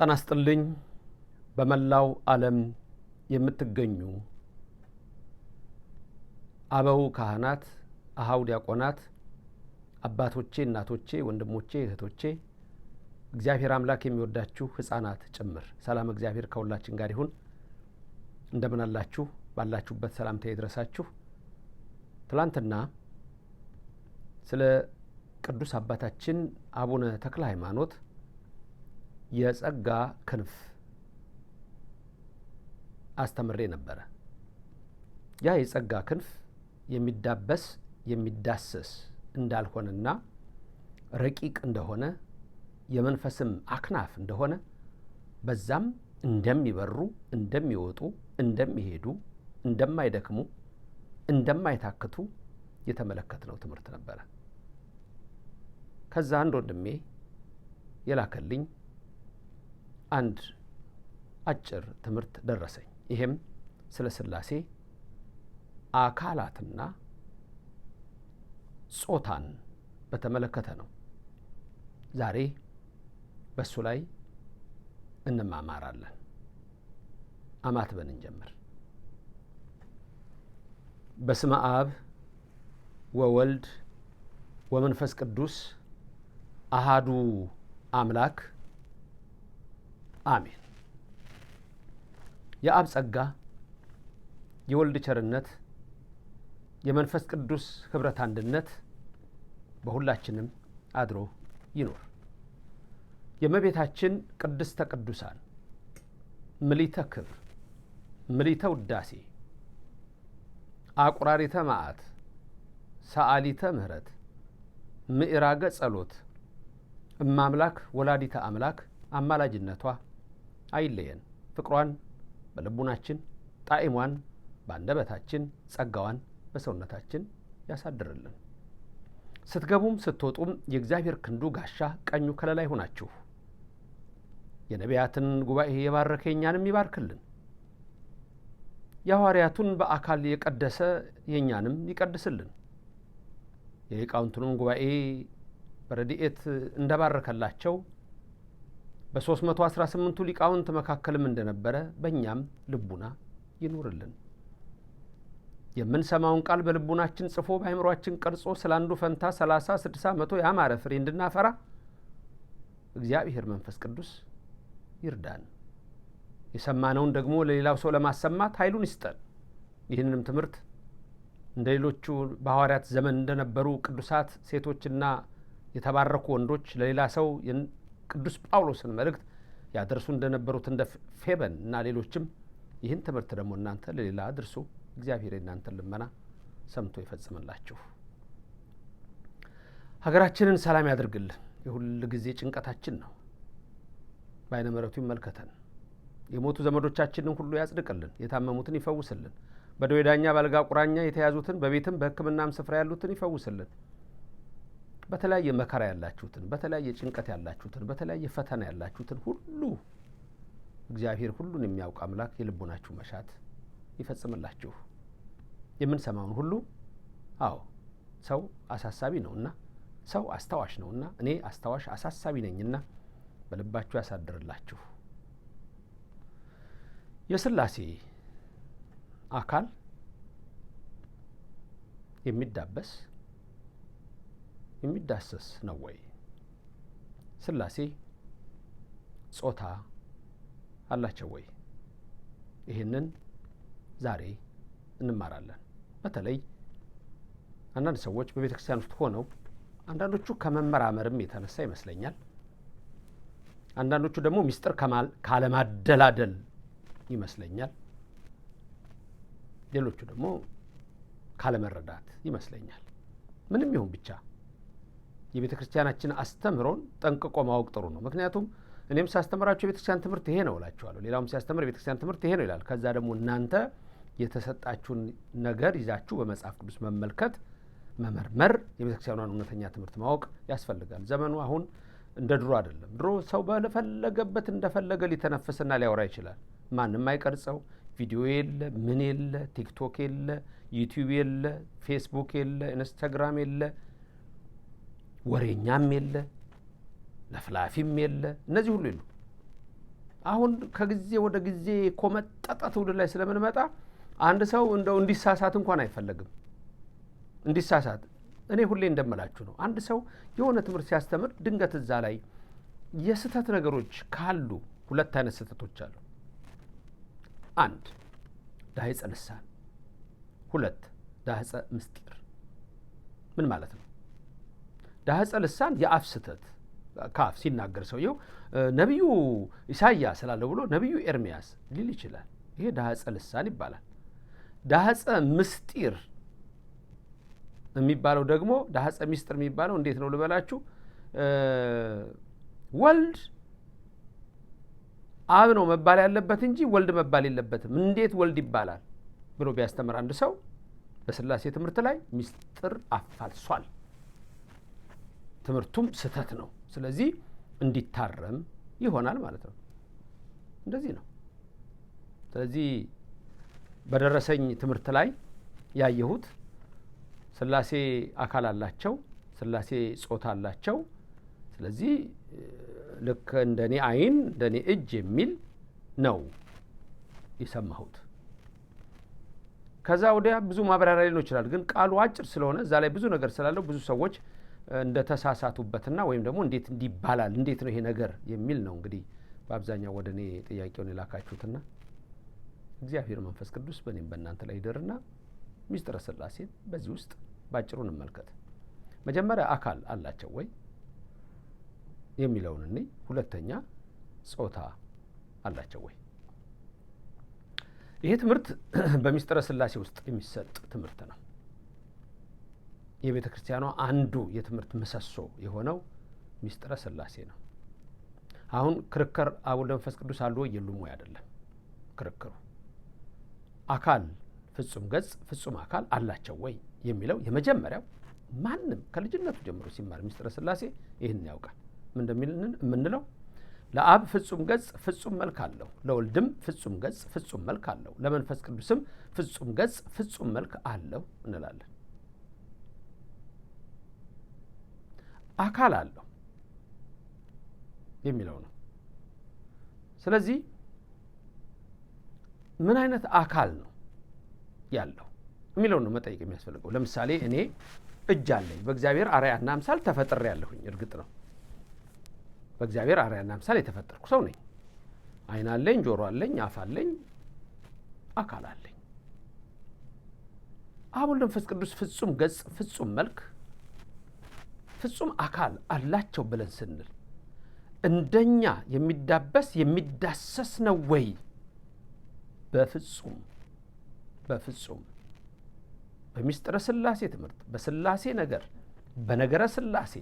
ጤና ይስጥልኝ በመላው ዓለም የምትገኙ አበው ካህናት፣ አሃው ዲያቆናት፣ አባቶቼ፣ እናቶቼ፣ ወንድሞቼ፣ እህቶቼ እግዚአብሔር አምላክ የሚወዳችሁ ሕፃናት ጭምር ሰላም እግዚአብሔር ከሁላችን ጋር ይሁን። እንደምን አላችሁ? ባላችሁበት ሰላምታ ይድረሳችሁ። ትላንትና ስለ ቅዱስ አባታችን አቡነ ተክለ ሃይማኖት የጸጋ ክንፍ አስተምሬ ነበረ። ያ የጸጋ ክንፍ የሚዳበስ የሚዳሰስ እንዳልሆነና ረቂቅ እንደሆነ የመንፈስም አክናፍ እንደሆነ በዛም እንደሚበሩ እንደሚወጡ እንደሚሄዱ እንደማይደክሙ እንደማይታክቱ የተመለከትነው ትምህርት ነበረ። ከዛ አንድ ወንድሜ የላከልኝ አንድ አጭር ትምህርት ደረሰኝ። ይሄም ስለ ሥላሴ አካላትና ጾታን በተመለከተ ነው። ዛሬ በሱ ላይ እንማማራለን። አማትበን እንጀምር። በስመ አብ ወወልድ ወመንፈስ ቅዱስ አሃዱ አምላክ አሜን። የአብ ጸጋ፣ የወልድ ቸርነት፣ የመንፈስ ቅዱስ ኅብረት አንድነት በሁላችንም አድሮ ይኖር። የእመቤታችን ቅድስተ ቅዱሳን ምሊተ ክብር፣ ምሊተ ውዳሴ፣ አቁራሪተ መዓት፣ ሰአሊተ ምሕረት፣ ምዕራገ ጸሎት እማምላክ ወላዲተ አምላክ አማላጅነቷ አይለየን። ፍቅሯን በልቡናችን፣ ጣዕሟን በአንደበታችን፣ ጸጋዋን በሰውነታችን ያሳድርልን። ስትገቡም ስትወጡም የእግዚአብሔር ክንዱ ጋሻ ቀኙ ከለላ ይሁናችሁ። የነቢያትን ጉባኤ የባረከ የኛንም ይባርክልን። የሐዋርያቱን በአካል የቀደሰ የኛንም ይቀድስልን። የሊቃውንቱንም ጉባኤ በረድኤት እንደባረከላቸው በ318ቱ ሊቃውንት መካከልም እንደነበረ በእኛም ልቡና ይኑርልን። የምንሰማውን ቃል በልቡናችን ጽፎ በአእምሮአችን ቀርጾ ስለ አንዱ ፈንታ 30፣ 60፣ 100 ያማረ ፍሬ እንድናፈራ እግዚአብሔር መንፈስ ቅዱስ ይርዳን። የሰማነውን ደግሞ ለሌላው ሰው ለማሰማት ኃይሉን ይስጠን። ይህንንም ትምህርት እንደ ሌሎቹ በሐዋርያት ዘመን እንደነበሩ ቅዱሳት ሴቶችና የተባረኩ ወንዶች ለሌላ ሰው ቅዱስ ጳውሎስን መልእክት ያደርሱ እንደነበሩት እንደ ፌበን እና ሌሎችም ይህን ትምህርት ደግሞ እናንተ ለሌላ አድርሱ። እግዚአብሔር እናንተን ልመና ሰምቶ ይፈጽምላችሁ። ሀገራችንን ሰላም ያድርግልን። የሁል ጊዜ ጭንቀታችን ነው። በዓይነ ምሕረቱ ይመልከተን። የሞቱ ዘመዶቻችንን ሁሉ ያጽድቅልን። የታመሙትን ይፈውስልን። በደዌ ዳኛ ባልጋ ቁራኛ የተያዙትን በቤትም በሕክምናም ስፍራ ያሉትን ይፈውስልን። በተለያየ መከራ ያላችሁትን፣ በተለያየ ጭንቀት ያላችሁትን፣ በተለያየ ፈተና ያላችሁትን ሁሉ እግዚአብሔር ሁሉን የሚያውቅ አምላክ የልቡናችሁ መሻት ይፈጽምላችሁ። የምንሰማውን ሁሉ አዎ ሰው አሳሳቢ ነውና፣ ሰው አስታዋሽ ነውና፣ እኔ አስታዋሽ አሳሳቢ ነኝና በልባችሁ ያሳድርላችሁ። የሥላሴ አካል የሚዳበስ የሚዳሰስ ነው ወይ? ሥላሴ ጾታ አላቸው ወይ? ይህንን ዛሬ እንማራለን። በተለይ አንዳንድ ሰዎች በቤተ ክርስቲያን ውስጥ ሆነው አንዳንዶቹ ከመመራመርም የተነሳ ይመስለኛል፣ አንዳንዶቹ ደግሞ ምስጢር ካለማደላደል ይመስለኛል፣ ሌሎቹ ደግሞ ካለመረዳት ይመስለኛል። ምንም ይሁን ብቻ የቤተ ክርስቲያናችን አስተምህሮን ጠንቅቆ ማወቅ ጥሩ ነው። ምክንያቱም እኔም ሳስተምራችሁ የቤተ ክርስቲያን ትምህርት ይሄ ነው እላችኋለሁ፣ ሌላውም ሲያስተምር የቤተ ክርስቲያን ትምህርት ይሄ ነው ይላል። ከዛ ደግሞ እናንተ የተሰጣችሁን ነገር ይዛችሁ በመጽሐፍ ቅዱስ መመልከት፣ መመርመር፣ የቤተ ክርስቲያኗን እውነተኛ ትምህርት ማወቅ ያስፈልጋል። ዘመኑ አሁን እንደ ድሮ አይደለም። ድሮ ሰው በፈለገበት እንደፈለገ ሊተነፍስና ሊያወራ ይችላል። ማንም አይቀርጸው። ቪዲዮ የለ፣ ምን የለ፣ ቲክቶክ የለ፣ ዩቲዩብ የለ፣ ፌስቡክ የለ፣ ኢንስታግራም የለ፣ ወሬኛም የለ፣ ለፍላፊም የለ፣ እነዚህ ሁሉ የሉ። አሁን ከጊዜ ወደ ጊዜ ኮመጠጠ ትውልድ ላይ ስለምንመጣ አንድ ሰው እንደው እንዲሳሳት እንኳን አይፈለግም። እንዲሳሳት እኔ ሁሌ እንደምላችሁ ነው። አንድ ሰው የሆነ ትምህርት ሲያስተምር ድንገት እዛ ላይ የስህተት ነገሮች ካሉ ሁለት አይነት ስህተቶች አሉ። አንድ ዳህጸ ልሳን፣ ሁለት ዳህጸ ምስጢር። ምን ማለት ነው? ዳህጸ ልሳን የአፍ ስህተት ከአፍ ሲናገር ሰውየው ነቢዩ ኢሳይያስ ስላለው ብሎ ነቢዩ ኤርሚያስ ሊል ይችላል። ይሄ ዳህጸ ልሳን ይባላል። ዳህጸ ምስጢር የሚባለው ደግሞ ዳህጸ ምስጢር የሚባለው እንዴት ነው ልበላችሁ? ወልድ አብ ነው መባል ያለበት እንጂ ወልድ መባል የለበትም። እንዴት ወልድ ይባላል ብሎ ቢያስተምር አንድ ሰው በሥላሴ ትምህርት ላይ ምስጢር አፋልሷል፣ ትምህርቱም ስህተት ነው። ስለዚህ እንዲታረም ይሆናል ማለት ነው። እንደዚህ ነው። ስለዚህ በደረሰኝ ትምህርት ላይ ያየሁት ሥላሴ አካል አላቸው፣ ሥላሴ ጾታ አላቸው። ስለዚህ ልክ እንደኔ አይን እንደኔ እጅ የሚል ነው የሰማሁት። ከዛ ወዲያ ብዙ ማብራሪያ ሊኖር ይችላል፣ ግን ቃሉ አጭር ስለሆነ እዛ ላይ ብዙ ነገር ስላለው ብዙ ሰዎች እንደተሳሳቱበትና ወይም ደግሞ እንዴት እንዲባላል እንዴት ነው ይሄ ነገር የሚል ነው እንግዲህ በአብዛኛው ወደ እኔ ጥያቄውን የላካችሁትና እግዚአብሔር መንፈስ ቅዱስ በእኔም በእናንተ ላይ ይደርና ምስጢረ ሥላሴን በዚህ ውስጥ ባጭሩ እንመልከት። መጀመሪያ አካል አላቸው ወይ የሚለውን እኔ፣ ሁለተኛ ጾታ አላቸው ወይ። ይሄ ትምህርት በምስጢረ ሥላሴ ውስጥ የሚሰጥ ትምህርት ነው። የቤተ ክርስቲያኗ አንዱ የትምህርት ምሰሶ የሆነው ምስጢረ ሥላሴ ነው። አሁን ክርክር አብ ወልድ መንፈስ ቅዱስ አሉ ወይ የሉም ወይ አይደለም ክርክሩ። አካል ፍጹም ገጽ ፍጹም አካል አላቸው ወይ የሚለው የመጀመሪያው ማንም ከልጅነቱ ጀምሮ ሲማር ምስጢረ ሥላሴ ይህን ያውቃል። ምን እንደሚል የምንለው ለአብ ፍጹም ገጽ ፍጹም መልክ አለው፣ ለወልድም ፍጹም ገጽ ፍጹም መልክ አለው፣ ለመንፈስ ቅዱስም ፍጹም ገጽ ፍጹም መልክ አለው እንላለን። አካል አለው የሚለው ነው። ስለዚህ ምን አይነት አካል ነው ያለው የሚለውን ነው መጠየቅ የሚያስፈልገው። ለምሳሌ እኔ እጅ አለኝ፣ በእግዚአብሔር አርአያና አምሳል ተፈጥሬ ያለሁኝ፣ እርግጥ ነው በእግዚአብሔር አርአያና አምሳል የተፈጠርኩ ሰው ነኝ። ዓይን አለኝ፣ ጆሮ አለኝ፣ አፍ አለኝ፣ አካል አለኝ። አብ ወልድ መንፈስ ቅዱስ ፍጹም ገጽ ፍጹም መልክ ፍጹም አካል አላቸው ብለን ስንል እንደኛ የሚዳበስ የሚዳሰስ ነው ወይ? በፍጹም በፍጹም። በምስጢረ ሥላሴ ትምህርት በሥላሴ ነገር በነገረ ሥላሴ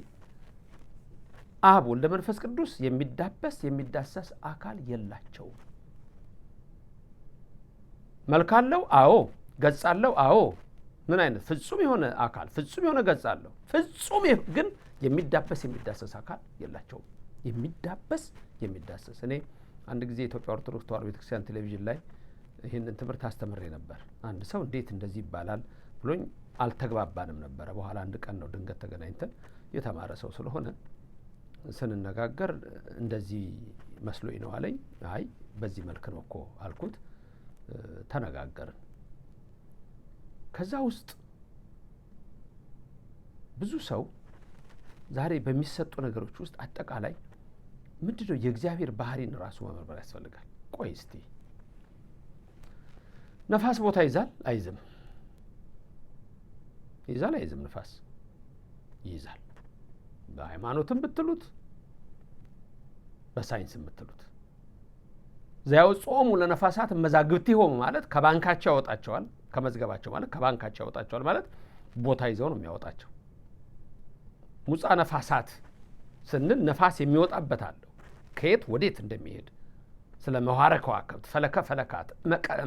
አብ ወልድ መንፈስ ቅዱስ የሚዳበስ የሚዳሰስ አካል የላቸውም። መልክ አለው? አዎ። ገጽ አለው? አዎ። ምን አይነት ፍጹም የሆነ አካል ፍጹም የሆነ ገጽ አለው። ፍጹም ግን የሚዳበስ የሚዳሰስ አካል የላቸውም። የሚዳበስ የሚዳሰስ። እኔ አንድ ጊዜ የኢትዮጵያ ኦርቶዶክስ ተዋሕዶ ቤተክርስቲያን ቴሌቪዥን ላይ ይህንን ትምህርት አስተምሬ ነበር። አንድ ሰው እንዴት እንደዚህ ይባላል ብሎኝ አልተግባባንም ነበረ። በኋላ አንድ ቀን ነው ድንገት ተገናኝተን የተማረ ሰው ስለሆነ ስንነጋገር እንደዚህ መስሎኝ ነው አለኝ። አይ በዚህ መልክ ነው እኮ አልኩት። ተነጋገርን። ከዛ ውስጥ ብዙ ሰው ዛሬ በሚሰጡ ነገሮች ውስጥ አጠቃላይ ምንድነው የእግዚአብሔር ባህሪን ራሱ መመርመር ያስፈልጋል። ቆይ እስቲ ነፋስ ቦታ ይዛል አይዝም? ይዛል አይዝም? ነፋስ ይይዛል። በሃይማኖትም ብትሉት በሳይንስም ብትሉት ዚያው ጾሙ ለነፋሳት መዛግብቲሆሙ ማለት ከባንካቸው ያወጣቸዋል። ከመዝገባቸው ማለት ከባንካቸው ያወጣቸዋል ማለት ቦታ ይዘው ነው የሚያወጣቸው። ሙጻ ነፋሳት ስንል ነፋስ የሚወጣበት አለው ከየት ወዴት እንደሚሄድ ስለ መዋረ ከዋክብት ፈለከ ፈለካት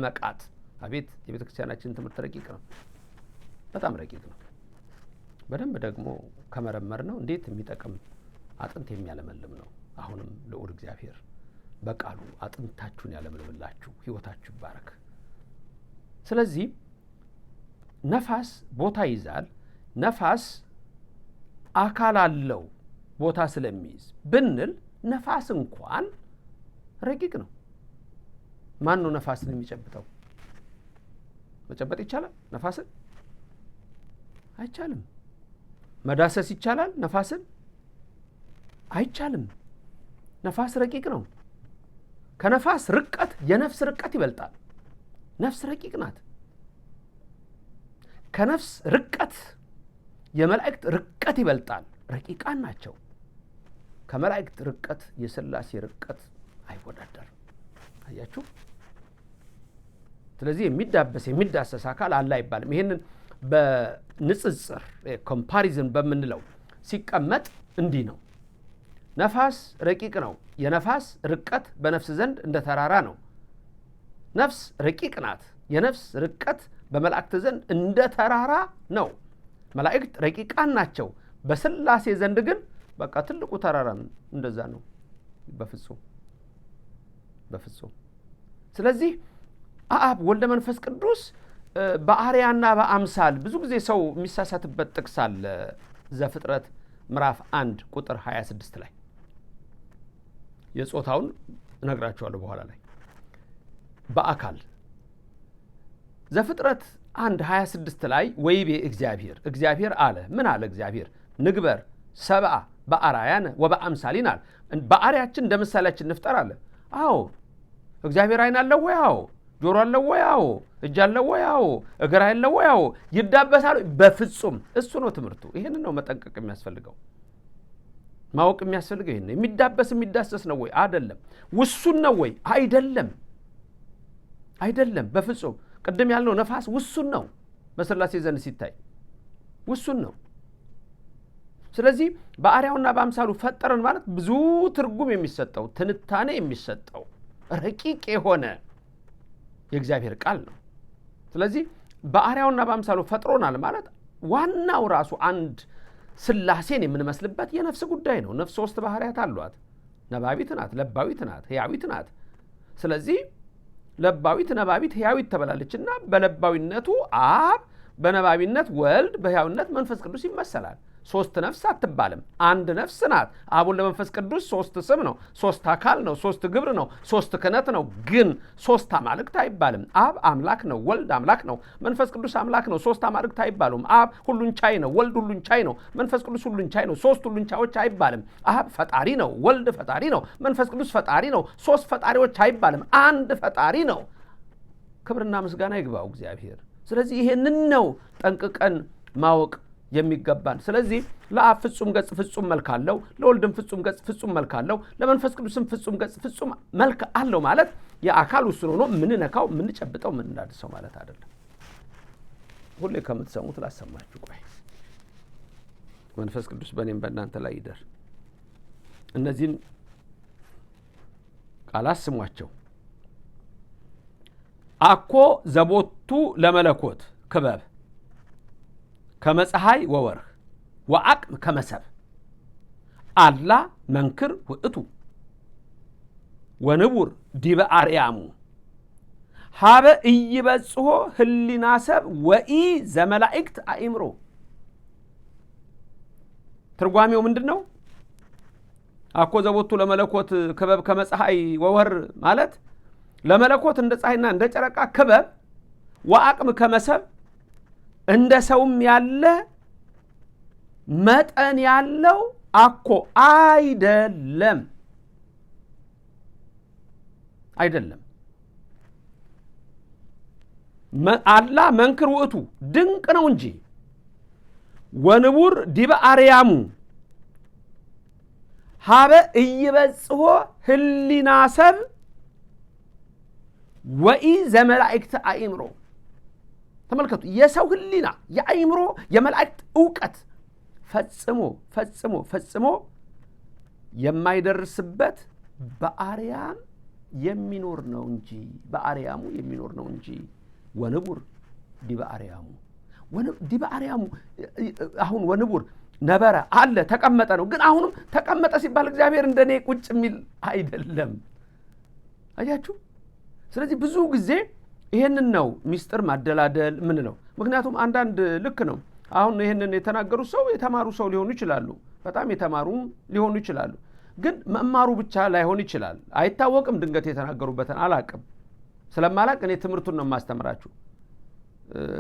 መቃት። አቤት የቤተ ክርስቲያናችን ትምህርት ረቂቅ ነው፣ በጣም ረቂቅ ነው። በደንብ ደግሞ ከመረመር ነው እንዴት የሚጠቅም አጥንት የሚያለመልም ነው። አሁንም ልዑል እግዚአብሔር በቃሉ አጥንታችሁን ያለምልምላችሁ፣ ሕይወታችሁ ይባረክ። ስለዚህ ነፋስ ቦታ ይዛል። ነፋስ አካል አለው ቦታ ስለሚይዝ ብንል ነፋስ እንኳን ረቂቅ ነው። ማን ነው ነፋስን የሚጨብጠው? መጨበጥ ይቻላል ነፋስን? አይቻልም። መዳሰስ ይቻላል ነፋስን? አይቻልም። ነፋስ ረቂቅ ነው። ከነፋስ ርቀት የነፍስ ርቀት ይበልጣል። ነፍስ ረቂቅ ናት። ከነፍስ ርቀት የመላእክት ርቀት ይበልጣል። ረቂቃን ናቸው። ከመላእክት ርቀት የሥላሴ ርቀት አይወዳደርም። አያችሁ? ስለዚህ የሚዳሰስ አካል አለ አይባልም። ይሄንን በንጽጽር ኮምፓሪዝን በምንለው ሲቀመጥ እንዲህ ነው። ነፋስ ረቂቅ ነው። የነፋስ ርቀት በነፍስ ዘንድ እንደ ተራራ ነው። ነፍስ ረቂቅ ናት። የነፍስ ርቀት በመላእክት ዘንድ እንደ ተራራ ነው። መላእክት ረቂቃን ናቸው። በሥላሴ ዘንድ ግን በቃ ትልቁ ተራራ እንደዛ ነው። በፍጹም። ስለዚህ አብ ወልደ መንፈስ ቅዱስ በአርአያና በአምሳል ብዙ ጊዜ ሰው የሚሳሳትበት ጥቅስ አለ። ዘፍጥረት ምዕራፍ 1 ቁጥር 26 ላይ የጾታውን እነግራቸዋለሁ በኋላ ላይ በአካል ዘፍጥረት 1:26 ላይ ወይቤ እግዚአብሔር አለ። ምን አለ እግዚአብሔር? ንግበር ሰብአ በአርአያነ ወበአምሳሊነ አለ። በአርአያችን እንደ ምሳሌያችን እንፍጠር አለ። አዎ እግዚአብሔር ዓይን አለው ወይ? አዎ። ጆሮ አለው ወይ? አዎ። እጅ አለው ወይ? አዎ። እግር አለው ወይ? አዎ። ይዳበሳል? በፍጹም። እሱ ነው ትምህርቱ። ይሄንን ነው መጠንቀቅ የሚያስፈልገው። ማወቅ የሚያስፈልገው ይሄን ነው። የሚዳሰስ ነው ወይ? አይደለም። ውሱን ነው ወይ? አይደለም። በፍጹም። ቅድም ያልነው ነፋስ ውሱን ነው። በሥላሴ ዘንድ ሲታይ ውሱን ነው። ስለዚህ በአርአያውና በአምሳሉ ፈጠረን ማለት ብዙ ትርጉም የሚሰጠው ትንታኔ የሚሰጠው ረቂቅ የሆነ የእግዚአብሔር ቃል ነው። ስለዚህ በአርአያውና በአምሳሉ ፈጥሮናል ማለት ዋናው ራሱ አንድ ሥላሴን የምንመስልበት የነፍስ ጉዳይ ነው። ነፍስ 3 ባህሪያት አሏት። ነባቢት ናት፣ ለባዊት ናት፣ ሕያዊት ናት። ስለዚህ ለባዊት፣ ነባቢት፣ ሕያዊት ተበላለችና በለባዊነቱ አብ፣ በነባቢነት ወልድ፣ በሕያዊነት መንፈስ ቅዱስ ይመሰላል። 3 ነፍስ አትባልም፣ አንድ ነፍስ ናት። አብ ወልድ መንፈስ ቅዱስ 3 ስም ነው፣ 3 አካል ነው፣ 3 ግብር ነው፣ 3 ክህነት ነው። ግን 3 አማልክት አይባልም። አብ አምላክ ነው፣ ወልድ አምላክ ነው፣ መንፈስ ቅዱስ አምላክ ነው። 3 አማልክት አይባሉም። አብ ሁሉን ቻይ ነው፣ ወልድ ሁሉን ቻይ ነው፣ መንፈስ ቅዱስ ሁሉን ቻይ ነው። 3 ሁሉን ቻዮች አይባልም። አብ ፈጣሪ ነው፣ ወልድ ፈጣሪ ነው፣ መንፈስ ቅዱስ ፈጣሪ ነው። 3 ፈጣሪዎች አይባልም፣ አንድ ፈጣሪ ነው። ክብርና ምስጋና ይግባው እግዚአብሔር። ስለዚህ ይሄንን ነው ጠንቅቀን ማወቅ የሚገባን። ስለዚህ ለአብ ፍጹም ገጽ ፍጹም መልክ አለው፣ ለወልድም ፍጹም ገጽ ፍጹም መልክ አለው፣ ለመንፈስ ቅዱስም ፍጹም ገጽ ፍጹም መልክ አለው ማለት የአካል ውስን ሆኖ ምንነካው ምንጨብጠው ምንዳድሰው ማለት አይደለም። ሁሌ ከምትሰሙት ላሰማችሁ። ቆይ መንፈስ ቅዱስ በእኔም በእናንተ ላይ ይደር። እነዚህን ቃላት ስሟቸው። አኮ ዘቦቱ ለመለኮት ክበብ ከመፀሐይ ወወርህ ወአቅም ከመሰብ አላ መንክር ውእቱ ወንቡር ዲበ አርያሙ ሀበ ኢይበጽሖ ህሊና ሰብ ወኢ ዘመላእክት አእምሮ። ትርጓሜው ምንድን ነው? አኮ ዘቦቱ ለመለኮት ክበብ ከመፀሐይ ወወርህ ማለት ለመለኮት እንደ ፀሐይና እንደ ጨረቃ ክበብ፣ ወአቅም ከመሰብ እንደ ሰውም ያለ መጠን ያለው አኮ አይደለም። አላ መንክር ውእቱ ድንቅ ነው እንጂ ወንቡር ዲበ አርያሙ ሀበ ኢይበጽሖ ህሊና ሰብ ወኢ ዘመላእክት አእምሮ። ተመልከቱ፣ የሰው ህሊና የአእምሮ የመላእክት ዕውቀት ፈጽሞ የማይደርስበት በአርያም የሚኖር ነው እንጂ ወንቡር ዲበ አርያሙ ዲበ አርያሙ። አሁን ወንቡር ነበረ አለ ተቀመጠ ነው። ግን አሁንም ተቀመጠ ሲባል እግዚአብሔር እንደኔ ቁጭ የሚል አይደለም። አያችሁ? ስለዚህ ብዙ ጊዜ ይሄንን ነው ሚስጥር ማደላደል ምን ነው። ምክንያቱም አንዳንድ ልክ ነው። አሁን ይሄንን የተናገሩ ሰው የተማሩ ሰው ሊሆኑ ይችላሉ፣ በጣም የተማሩም ሊሆኑ ይችላሉ። ግን መማሩ ብቻ ላይሆን ይችላል። አይታወቅም። ድንገት የተናገሩበትን አላቅም። ስለማላቅ እኔ ትምህርቱን ነው ማስተምራችሁ።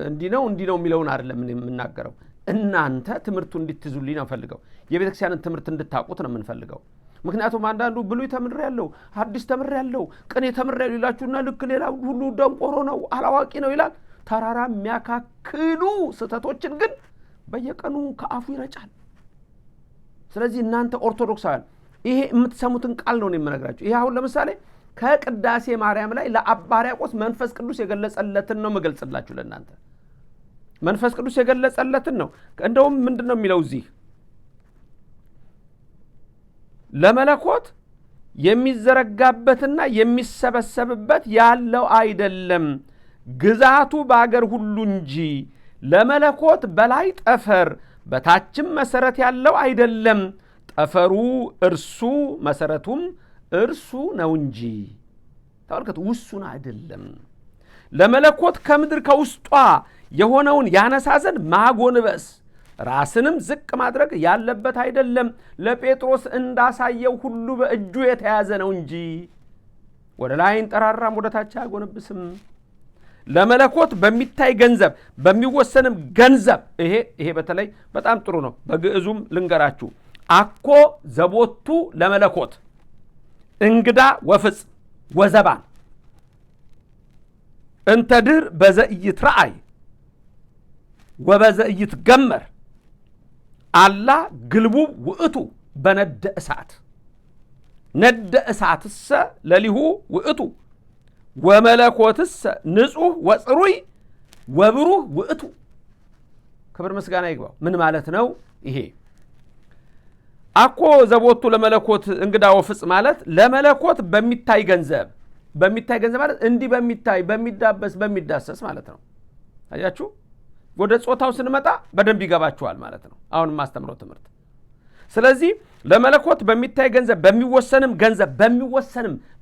እንዲህ ነው የሚለውን አይደለም የምናገረው። እናንተ ትምህርቱን እንድትይዙልኝ ነው ፈልገው። የቤተክርስቲያንን ትምህርት እንድታውቁት ነው የምንፈልገው። ምክንያቱም አንዳንዱ ብሉይ ተምሬያለሁ፣ ሐዲስ ተምሬያለሁ፣ ቅኔ ተምሬያለሁ ይላችሁና ልክ ሌላ ሁሉ ደንቆሮ ነው አላዋቂ ነው ይላል። ተራራ የሚያካክሉ ስህተቶችን ግን በየቀኑ ከአፉ ይረጫል። ስለዚህ እናንተ ኦርቶዶክሳውያን ይሄ የምትሰሙትን ቃል ነው የምነግራችሁ። ይሄ አሁን ለምሳሌ ከቅዳሴ ማርያም ላይ ለአባ ሕርያቆስ መንፈስ ቅዱስ የገለጸለትን ነው መገልጽላችሁ ለእናንተ። መንፈስ ቅዱስ የገለጸለትን ነው። እንደውም ምንድነው የሚለው እዚህ ለመለኮት የሚዘረጋበትና የሚሰበሰብበት ያለው አይደለም፣ ግዛቱ በአገር ሁሉ እንጂ ለመለኮት በላይ ጠፈር በታችም መሰረት ያለው አይደለም፣ ጠፈሩ እርሱ መሰረቱም እርሱ ነው እንጂ። ተመልከቱ፣ ውሱን አይደለም። ለመለኮት ከምድር ከውስጧ የሆነውን ያነሳ ዘንድ ማጎንበስ ራስንም ዝቅ ማድረግ ያለበት አይደለም። ለጴጥሮስ እንዳሳየው ሁሉ በእጁ የተያዘ ነው እንጂ ወደ ላይ እንጠራራም ወደ ታች አያጎነብስም። ለመለኮት በሚታይ ገንዘብ በሚወሰንም ገንዘብ ይሄ በተለይ በጣም ጥሩ ነው። በግዕዙም ልንገራችሁ። አኮ ዘቦቱ ለመለኮት እንግዳ ወፍጽ ወዘባን እንተድር በዘእይት ረአይ ወበዘእይት ገመር አላ ግልቡብ ውእቱ በነደ እሳት ነደ እሳትሰ ለሊሁ ውእቱ ወመለኮትሰ ንጹሕ ወጽሩይ ወብሩህ ውእቱ። ክብር ምስጋና ይግባው። ምን ማለት ነው ይሄ? አኮ ዘቦቱ ለመለኮት እንግዳ ወፍጽ ማለት ለመለኮት በሚታይ ገንዘብ ማለት እንዲህ በሚታይ በሚዳበስ በሚዳሰስ ማለት ነው። አያችሁ፣ ወደ ጾታው ስንመጣ በደንብ ይገባችኋል ማለት ነው አሁን ማስተምረው ትምህርት። ስለዚህ ለመለኮት በሚታይ ገንዘብ በሚወሰንም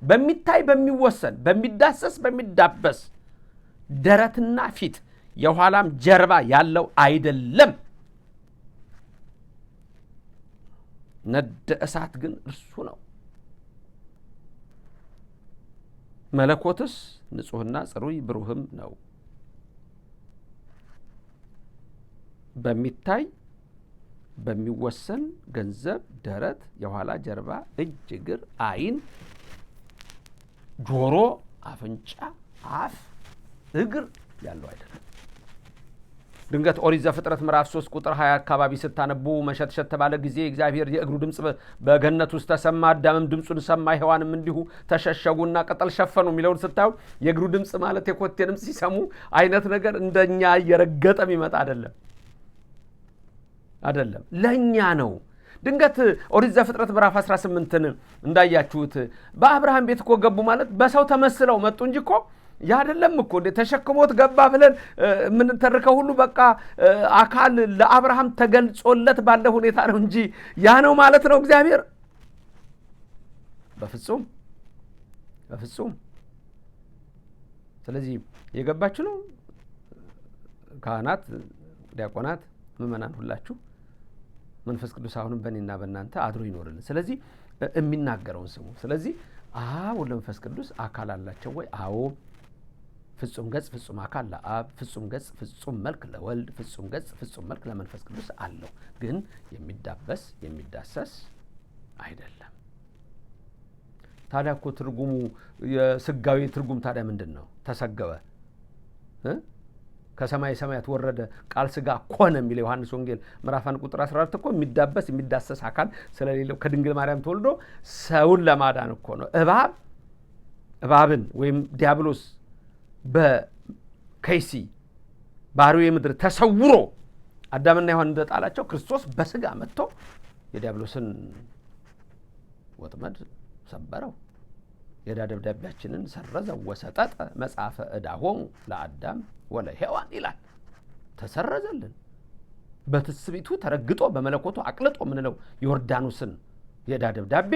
በሚታይ በሚወሰን በሚዳሰስ በሚዳበስ ደረትና ፊት የኋላም ጀርባ ያለው አይደለም። ነደ እሳት ግን እርሱ ነው። መለኮትስ ንጹሕና ጽሩይ ብሩህም ነው። በሚታይ በሚወሰን ገንዘብ ደረት፣ የኋላ ጀርባ፣ እጅ፣ እግር፣ አይን፣ ጆሮ፣ አፍንጫ፣ አፍ፣ እግር ያለው አይደለም። ድንገት ኦሪት ዘፍጥረት ምዕራፍ 3 ቁጥር 20 አካባቢ ስታነቡ መሸትሸት ባለ ጊዜ እግዚአብሔር የእግሩ ድምጽ በገነት ውስጥ ተሰማ፣ አዳምም ድምጹን ሰማ፣ ሔዋንም እንዲሁ ተሸሸጉና ቅጠል ሸፈኑ የሚለውን ስታዩ የእግሩ ድምጽ ማለት የኮቴ ድምጽ ሲሰሙ አይነት ነገር እንደኛ እየረገጠ የሚመጣ አይደለም፣ ለኛ ነው። ድንገት ኦሪት ዘፍጥረት ምዕራፍ 18ን እንዳያችሁት በአብርሃም ቤት እኮ ገቡ ማለት በሰው ተመስለው መጡ እንጂ እኮ ያ አይደለም እኮ ተሸክሞት ገባ ብለን ምን ተርከው ሁሉ በቃ አካል ለአብርሃም ተገልጾለት ባለ ሁኔታ ነው እንጂ ያ ነው ማለት ነው እግዚአብሔር? በፍጹም። ስለዚህ የገባችሁ ነው ካህናት፣ ዲያቆናት፣ ምእመናን ሁላችሁ መንፈስ ቅዱስ አሁንም በእኔና በእናንተ አድሮ ይኖርልን። ስለዚህ የሚናገረውን ስሙ። ስለዚህ አብ ወልድ መንፈስ ቅዱስ አካል አላቸው ወይ? አዎ። ፍጹም ገጽ ፍጹም አካል ለአብ፣ ፍጹም ገጽ ፍጹም መልክ ለወልድ፣ ፍጹም ገጽ ፍጹም መልክ ለመንፈስ ቅዱስ አለው። ግን የሚዳበስ የሚዳሰስ አይደለም። ታዲያ እኮ ትርጉሙ የስጋዊ ትርጉም ታዲያ ምንድን ነው? ተሰገበ፣ ከሰማይ ሰማያት ወረደ፣ ቃል ስጋ ኮነ የሚለው ዮሐንስ ወንጌል ምዕራፍ 1 ቁጥር 14 እኮ የሚዳበስ የሚዳሰስ አካል ስለሌለው ከድንግል ማርያም ተወልዶ ሰውን ለማዳን እኮ ነው። እባብን ወይም ዲያብሎስ በከይሲ ባሕርየ ምድር ተሰውሮ አዳምና ሔዋን እንደጣላቸው ክርስቶስ በስጋ መጥቶ የዲያብሎስን ወጥመድ ሰበረው፣ የዕዳ ደብዳቤያችንን ሰረዘው፣ ወሰጠጠ መጽሐፈ ዕዳሆሙ ለአዳም ወለሔዋን ይላል። ተሰረዘልን። በትስብእቱ ተረግጦ በመለኮቱ አቅልጦ ምንለው ዮርዳኖስን የዕዳ ደብዳቤ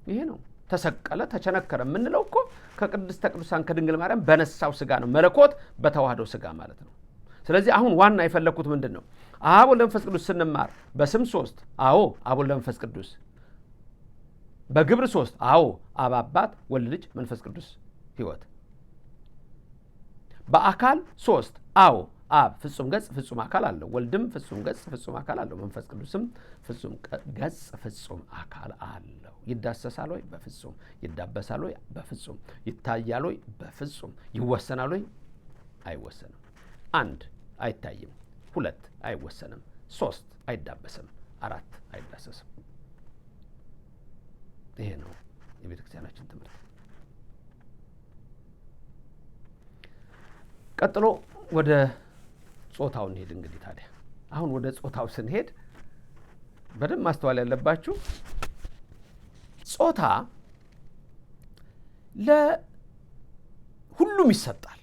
ይሄ ነው። ተሰቀለ ተቸነከረ የምንለው እኮ ከቅድስተ ቅዱሳን ከድንግል ማርያም በነሳው ስጋ ነው። መለኮት በተዋህደው ስጋ ማለት ነው። ስለዚህ አሁን ዋና የፈለኩት ምንድን ነው? አብ ወልድ መንፈስ ቅዱስ ስንማር በስም 3 አዎ አብ ወልድ መንፈስ ቅዱስ በግብር 3 አዎ አብ አባት ወልድ ልጅ መንፈስ ቅዱስ ሕይወት። በአካል 3 አዎ አብ ፍጹም ገጽ ፍጹም አካል አለው፣ ወልድም ፍጹም ገጽ ፍጹም አካል አለው፣ መንፈስ ቅዱስም ፍጹም ገጽ ፍጹም አካል አለው። ይዳሰሳል ወይ? በፍጹም። ይዳበሳል ወይ? በፍጹም። ይታያል ወይ? በፍጹም። ይወሰናል ወይ? አይወሰንም። 1 አይታይም፣ 2 አይወሰንም፣ 3 አይዳበስም፣ 4 አይዳሰስም። ይሄ ነው የቤተ ክርስቲያናችን ትምህርት። ቀጥሎ ወደ ጾታው እንሄድ። እንግዲህ ታዲያ አሁን ወደ ጾታው ስንሄድ በደንብ ማስተዋል ያለባችሁ ጾታ ለሁሉም ይሰጣል፣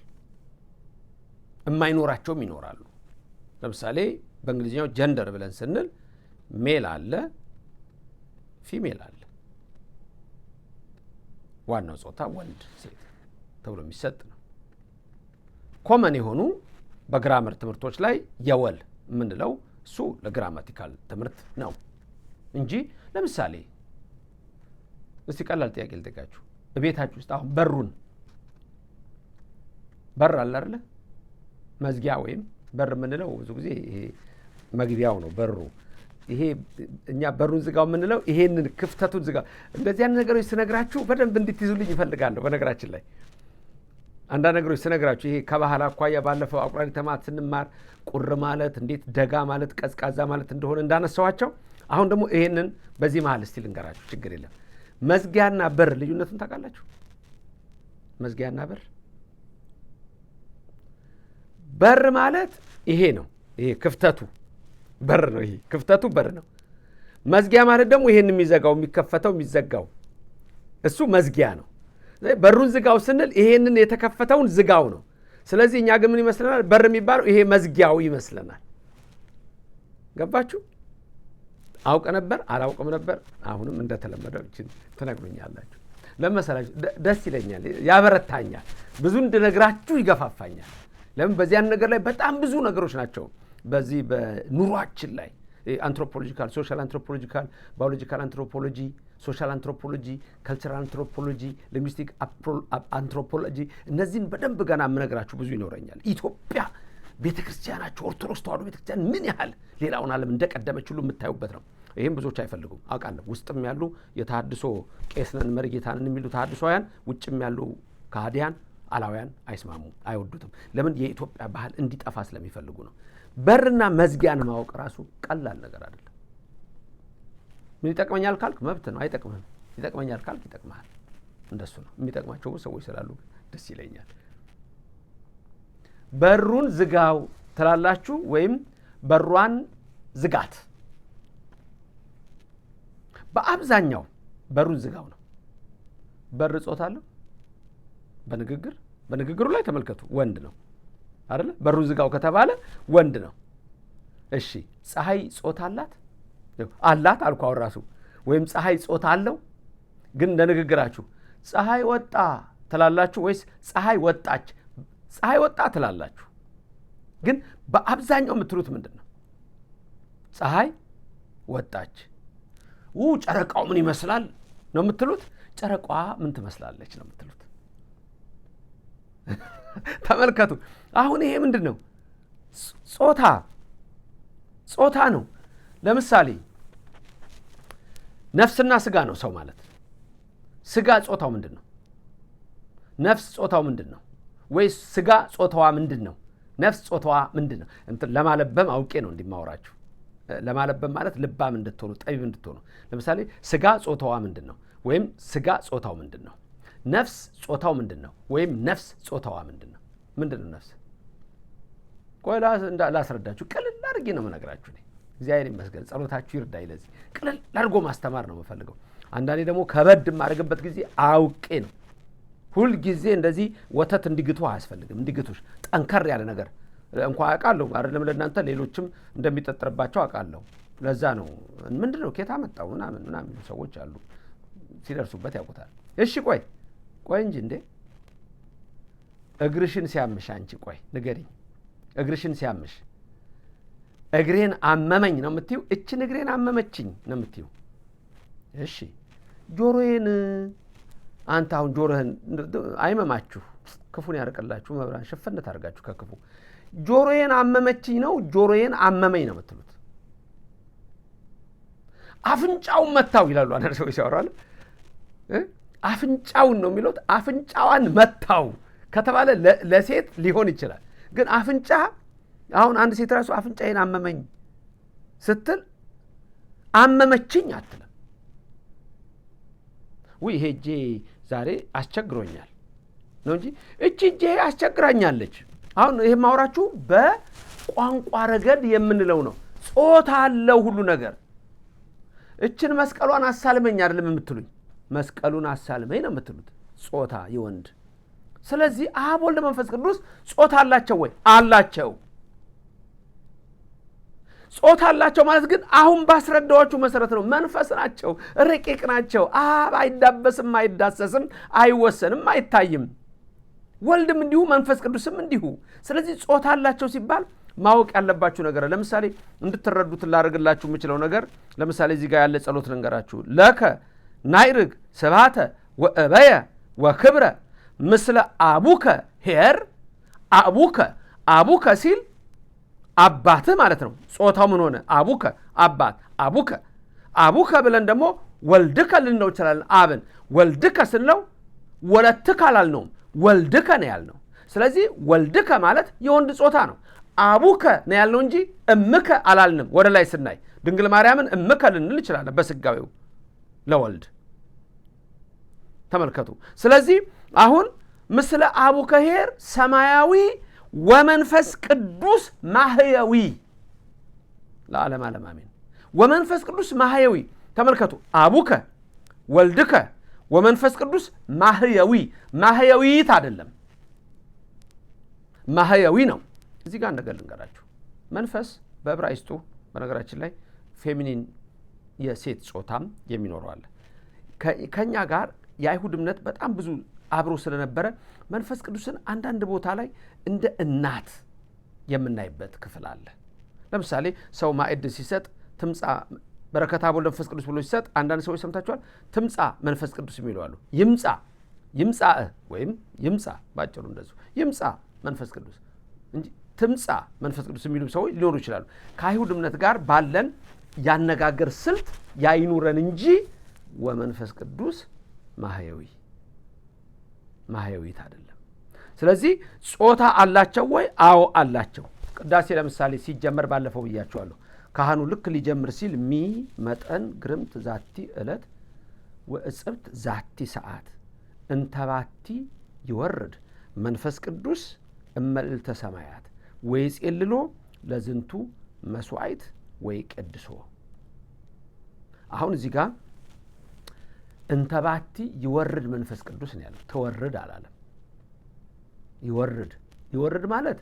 የማይኖራቸውም ይኖራሉ። ለምሳሌ በእንግሊዝኛው ጀንደር ብለን ስንል ሜል አለ፣ ፊሜል አለ። ዋናው ጾታ ወንድ ሴት ተብሎ የሚሰጥ ነው። ኮመን የሆኑ በግራመር ትምህርቶች ላይ የወል የምንለው እሱ ለግራማቲካል ትምህርት ነው እንጂ ለምሳሌ እስቲ ቀላል ጥያቄ ልጠይቃችሁ። በቤታችሁ ውስጥ አሁን በር አለ አይደል? መዝጊያ ወይም በር የምንለው ብዙ ጊዜ ይሄ መግቢያው ነው በሩ። ይሄ እኛ በሩን ዝጋው የምንለው ይሄንን ክፍተቱን ዝጋው። እንደዚህ አይነት ነገሮች ስነግራችሁ በደንብ እንድትይዙልኝ ይፈልጋለሁ። በነገራችን ላይ አንዳንድ ነገሮች ስነግራችሁ ይሄ ከባህል አኳያ ባለፈው አቁራሪ ተማት ስንማር ቁር ማለት እንዴት ደጋ ማለት ቀዝቃዛ ማለት እንደሆነ እንዳነሳዋቸው አሁን ደግሞ ይሄንን በዚህ መሀል እስቲ ልንገራችሁ፣ ችግር የለም። መዝጊያና በር ልዩነቱን ታውቃላችሁ? መዝጊያና በር ማለት ይሄ ነው። ይሄ ክፍተቱ በር ነው። ይሄ ክፍተቱ በር ነው። መዝጊያ ማለት ደግሞ ይሄን የሚዘጋው የሚከፈተው የሚዘጋው እሱ መዝጊያ ነው። በሩን ዝጋው ስንል ይሄንን የተከፈተውን ዝጋው ነው። ስለዚህ እኛ ግን ምን ይመስለናል? በር የሚባለው ይሄ መዝጊያው ይመስለናል። ገባችሁ? አውቅ ነበር አላውቅም ነበር። አሁንም እንደተለመደው ትነግሩኛላችሁ። ለመሰላችሁ ደስ ይለኛል፣ ያበረታኛል፣ ብዙ እንድነግራችሁ ይገፋፋኛል። ለምን? በዚያን ነገር ላይ በጣም ብዙ ነገሮች ናቸው። በዚህ በኑሯችን ላይ አንትሮፖሎጂካል፣ ሶሻል አንትሮፖሎጂካል፣ ባዮሎጂካል አንትሮፖሎጂ፣ ሶሻል አንትሮፖሎጂ፣ ካልቸራል አንትሮፖሎጂ፣ ሊንግዊስቲክ አንትሮፖሎጂ፣ እነዚህን በደንብ ገና የምነግራችሁ ብዙ ይኖረኛል። ኢትዮጵያ ቤተክርስቲያናችሁ ኦርቶዶክስ ተዋሕዶ ቤተክርስቲያን ምን ያህል ሌላውን ዓለም እንደቀደመች ሁሉ የምታዩበት ነው። ይህም ብዙዎች አይፈልጉም አውቃለሁ። ውስጥም ያሉ የተሐድሶ ቄስነን መሪጌታንን የሚሉ ተሐድሶውያን፣ ውጭም ያሉ ከሃዲያን አላውያን አይስማሙም፣ አይወዱትም። ለምን? የኢትዮጵያ ባህል እንዲጠፋ ስለሚፈልጉ ነው። በርና መዝጊያን ማወቅ ራሱ ቀላል ነገር አይደለም። ምን ይጠቅመኛል ካልክ መብት ነው፣ አይጠቅምህም። ይጠቅመኛል ካልክ ይጠቅመሃል። እንደሱ ነው። የሚጠቅማቸው ሰዎች ስላሉ ደስ ይለኛል። በሩን ዝጋው ትላላችሁ ወይም በሯን ዝጋት። በአብዛኛው በሩን ዝጋው ነው። በር ጾታ አለው። በንግግሩ ላይ ተመልከቱ፣ ወንድ ነው አይደለ? በሩን ዝጋው ከተባለ ወንድ ነው። እሺ ፀሐይ ጾታ አላት አልኩ አሁን ራሱ። ወይም ፀሐይ ጾታ አለው። ግን እንደንግግራችሁ ፀሐይ ወጣ ትላላችሁ ወይስ ፀሐይ ወጣች? ፀሐይ ወጣ ትላላችሁ። ግን በአብዛኛው የምትሉት ምንድን ነው? ፀሐይ ወጣች። ጨረቃው ምን ይመስላል ነው የምትሉት? ጨረቃዋ ምን ትመስላለች ነው የምትሉት? ተመልከቱ። አሁን ይሄ ምንድን ነው? ጾታ ነው። ለምሳሌ ነፍስና ስጋ ነው ሰው ማለት። ስጋ ጾታው ምንድን ነው? ነፍስ ጾታው ምንድን ነው? ወይስ ስጋ ጾታዋ ምንድን ነው? ነፍስ ጾታዋ ምንድን ነው? ለማለበም አውቄ ነው እንዲማወራችሁ። ለማለበም ማለት ልባም እንድትሆኑ፣ ጠቢብ እንድትሆኑ። ለምሳሌ ስጋ ጾታዋ ምንድን ነው? ወይም ስጋ ጾታው ምንድን ነው? ነፍስ ጾታው ምንድን ነው? ወይም ነፍስ ጾታዋ ምንድን ነው? ምንድን ነው ነፍስ? ቆይ ላስረዳችሁ። ቅልል አድርጌ ነው የምነግራችሁ። እግዚአብሔር ይመስገን፣ ጸሎታችሁ ይርዳኝ። ለዚህ ቅልል አድርጎ ማስተማር ነው የምፈልገው። አንዳንዴ ደግሞ ከበድ የማደርግበት ጊዜ አውቄ ነው። ሁል ጊዜ እንደዚህ ወተት እንዲግቱ አያስፈልግም። እንዲግቱሽ ጠንከር ያለ ነገር እንኳ አውቃለሁ አይደለም ለእናንተ ሌሎችም እንደሚጠጥርባቸው አውቃለሁ። ለዛ ነው ምንድን ነው ኬታ መጣው ምናምን ሰዎች አሉ፣ ሲደርሱበት ያውቁታል። እሺ ቆይ እንጂ እንዴ እግርሽን ሲያምሽ አንቺ ቆይ ንገሪኝ፣ እግርሽን ሲያምሽ እግሬን አመመኝ ነው የምትይው? እችን እግሬን አመመችኝ ነው የምትይው? እሺ ጆሮዬን አንተ አሁን ጆሮህን አይመማችሁ፣ ክፉን ያርቀላችሁ፣ መብራን ሸፈነት አድርጋችሁ ከክፉ ጆሮዬን አመመችኝ ነው ጆሮዬን አመመኝ ነው የምትሉት። አፍንጫውን መታው ይላሉ አንዳንድ ሰዎች ሲያወራሉ። አፍንጫውን ነው የሚሉት። አፍንጫዋን መታው ከተባለ ለሴት ሊሆን ይችላል። ግን አፍንጫ አሁን አንድ ሴት ራሱ አፍንጫዬን አመመኝ ስትል አመመችኝ አትልም። ውይ ይሄ እጄ ዛሬ አስቸግሮኛል ነው እንጂ እቺ እጄ አስቸግራኛለች። አሁን ይሄ ማውራችሁ በቋንቋ ረገድ የምንለው ነው። ጾታ አለው ሁሉ ነገር። እችን መስቀሏን አሳልመኝ አይደለም የምትሉኝ፣ መስቀሉን አሳልመኝ ነው የምትሉት። ጾታ የወንድ። ስለዚህ አብ ወልድ መንፈስ ቅዱስ ጾታ አላቸው ወይ? አላቸው። ጾታ አላቸው ማለት ግን አሁን ባስረዳዋችሁ መሰረት ነው። መንፈስ ናቸው፣ ረቂቅ ናቸው። አብ አይዳበስም፣ አይዳሰስም፣ አይወሰንም፣ አይታይም። ወልድም እንዲሁ መንፈስ ቅዱስም እንዲሁ። ስለዚህ ጾታ አላቸው ሲባል ማወቅ ያለባችሁ ነገር ለምሳሌ እንድትረዱት ላደርግላችሁ የምችለው ነገር ለምሳሌ እዚህ ጋር ያለ ጸሎት ልንገራችሁ። ለከ ናይርግ ስብሐተ ወእበየ ወክብረ ምስለ አቡከ ሄር። አቡከ ሲል አባትህ ማለት ነው። ጾታው ምን ሆነ? አቡከ አባት። አቡከ ብለን ደግሞ ወልድከ ልንለው እንችላለን። አብን ወልድከ ስንለው ወለትከ አላልነውም፣ ወልድከ ነው ያልነው። ስለዚህ ወልድከ ማለት የወንድ ጾታ ነው። አቡከ ነው ያልነው እንጂ እምከ አላልንም። ወደ ላይ ስናይ ድንግል ማርያምን እምከ ልንል እንችላለን በስጋዊው ለወልድ ተመልከቱ። ስለዚህ አሁን ምስለ አቡከ ኄር ሰማያዊ ወመንፈስ ቅዱስ ማህያዊ ለዓለም ዓለም አሜን። ወመንፈስ ቅዱስ ማህያዊ ተመልከቱ። አቡከ ወልድከ ወመንፈስ ቅዱስ ማህያዊ። ማህያዊት አይደለም፣ ማህያዊ ነው። እዚህ ጋር ነገር ልንገራችሁ። መንፈስ በዕብራይስጡ በነገራችን ላይ ፌሚኒን የሴት ጾታም የሚኖረው አለ። ከኛ ጋር የአይሁድ እምነት በጣም ብዙ አብሮ ስለነበረ መንፈስ ቅዱስን አንዳንድ ቦታ ላይ እንደ እናት የምናይበት ክፍል አለ። ለምሳሌ ሰው ማዕድ ሲሰጥ ትምጻ በረከተ አብ ወልድ መንፈስ ቅዱስ ብሎ ሲሰጥ አንዳንድ ሰዎች ሰምታችኋል። ትምጻ መንፈስ ቅዱስ የሚሉ አሉ። ይምጻ ወይም ይምጻ ባጭሩ እንደዚሁ ይምጻ መንፈስ ቅዱስ እንጂ ትምጻ መንፈስ ቅዱስ የሚሉ ሰዎች ሊኖሩ ይችላሉ። ከአይሁድ እምነት ጋር ባለን ያነጋገር ስልት ያይኑረን እንጂ ወመንፈስ ቅዱስ ማህያዊት አይደለም። ስለዚህ ጾታ አላቸው ወይ? አዎ አላቸው። ቅዳሴ ለምሳሌ ሲጀመር ባለፈው ብያቸዋለሁ። ካህኑ ልክ ሊጀምር ሲል ሚ መጠን ግርምት ዛቲ ዕለት ወእጽብት ዛቲ ሰዓት እንተባቲ ይወርድ መንፈስ ቅዱስ እመልዕልተ ሰማያት ወይጼልሎ ለዝንቱ መስዋዕት ወይ ቀድሶ። አሁን እዚህ ጋር እንተባቲ ይወርድ መንፈስ ቅዱስ ነው ያለው። ተወርድ አላለም። ይወርድ ማለት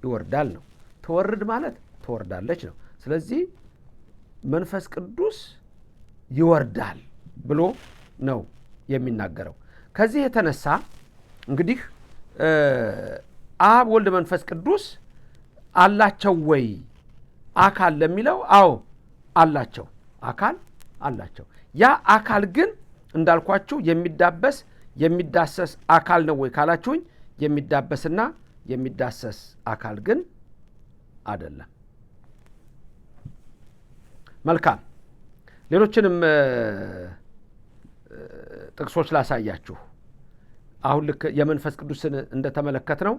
ይወርዳል ነው። ተወርድ ማለት ትወርዳለች ነው። ስለዚህ መንፈስ ቅዱስ ይወርዳል ብሎ ነው የሚናገረው። ከዚህ የተነሳ እንግዲህ አብ ወልድ መንፈስ ቅዱስ አላቸው ወይ አካል ለሚለው አዎ አላቸው፣ አካል አላቸው። ያ አካል ግን እንዳልኳችሁ የሚዳሰስ አካል ነው ወይ ካላችሁኝ የሚዳበስና የሚዳሰስ አካል ግን አይደለም። መልካም፣ ሌሎችንም ጥቅሶች ላሳያችሁ። አሁን ልክ የመንፈስ ቅዱስን እንደተመለከትነው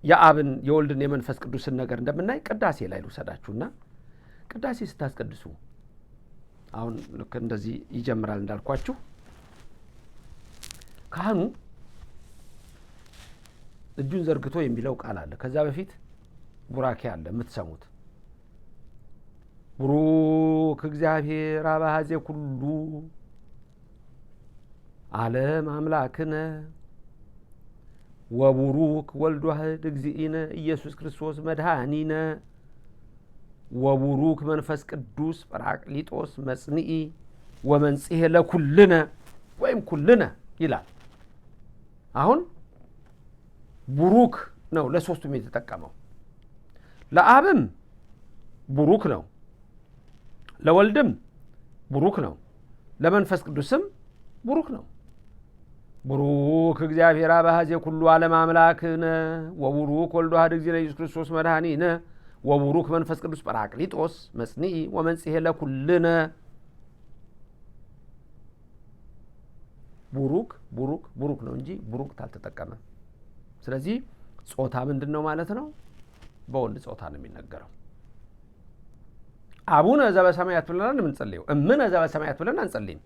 የአብን የወልድን የመንፈስ ቅዱስን ነገር እንደምናይ ቅዳሴ ላይ ልውሰዳችሁና ቅዳሴ ስታስቀድሱ አሁን ልክ እንደዚህ ይጀምራል እንዳልኳችሁ። ካህኑ እጁን ዘርግቶ የሚለው ቃል አለ። ከዛ በፊት ቡራኬ አለ የምትሰሙት። ቡሩክ እግዚአብሔር አባዜ ኩሉ ዓለም አምላክነ ወቡሩክ ወልድ ዋሕድ እግዚእነ ኢየሱስ ክርስቶስ መድኃኒነ ወቡሩክ መንፈስ ቅዱስ ጰራቅሊጦስ መጽንዒ ወመንጽሔ ለኩልነ ወይም ኩልነ ይላል። አሁን ቡሩክ ነው ለሶስቱም የተጠቀመው። ለአብም ቡሩክ ነው፣ ለወልድም ቡሩክ ነው፣ ለመንፈስ ቅዱስም ቡሩክ ነው። ቡሩክ እግዚአብሔር አብ ኀዜ ኩሉ ዓለም አምላክነ ወቡሩክ ወልዱ አሐዱ እግዚእነ ኢየሱስ ክርስቶስ መድኃኒነ ወቡሩክ መንፈስ ቅዱስ ጰራቅሊጦስ መጽንዒ ወመንጽሔ ለኩልነ። ቡሩክ ቡሩክ ቡሩክ ነው እንጂ ቡሩክ አልተጠቀመም። ስለዚህ ጾታ ምንድን ነው ማለት ነው? በወንድ ጾታ ነው የሚነገረው። አቡነ ዘበሰማያት ብለን የምንጸልየው እምነ ዘበሰማያት ብለን አንጸልይም።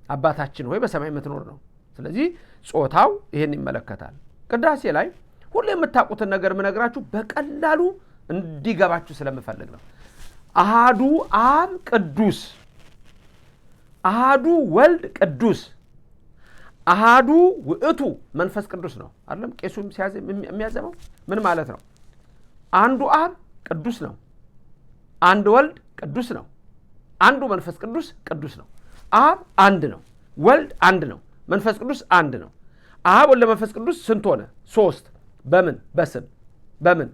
አባታችን ሆይ በሰማይ የምትኖር ነው። ስለዚህ ጾታው ይሄን ይመለከታል። ቅዳሴ ላይ ሁሉ የምታውቁትን ነገር የምነግራችሁ በቀላሉ እንዲገባችሁ ስለምፈልግ ነው። አሃዱ አብ ቅዱስ፣ አሃዱ ወልድ ቅዱስ፣ አሃዱ ውእቱ መንፈስ ቅዱስ ነው አይደለም? ቄሱ የሚያዘመው ምን ማለት ነው? አንዱ አብ ቅዱስ ነው፣ አንድ ወልድ ቅዱስ ነው፣ አንዱ መንፈስ ቅዱስ ቅዱስ ነው። አብ አንድ ነው፣ ወልድ አንድ ነው፣ መንፈስ ቅዱስ አንድ ነው። አብ ወልድ መንፈስ ቅዱስ ስንት ሆነ? 3 በምን? በስም በምን?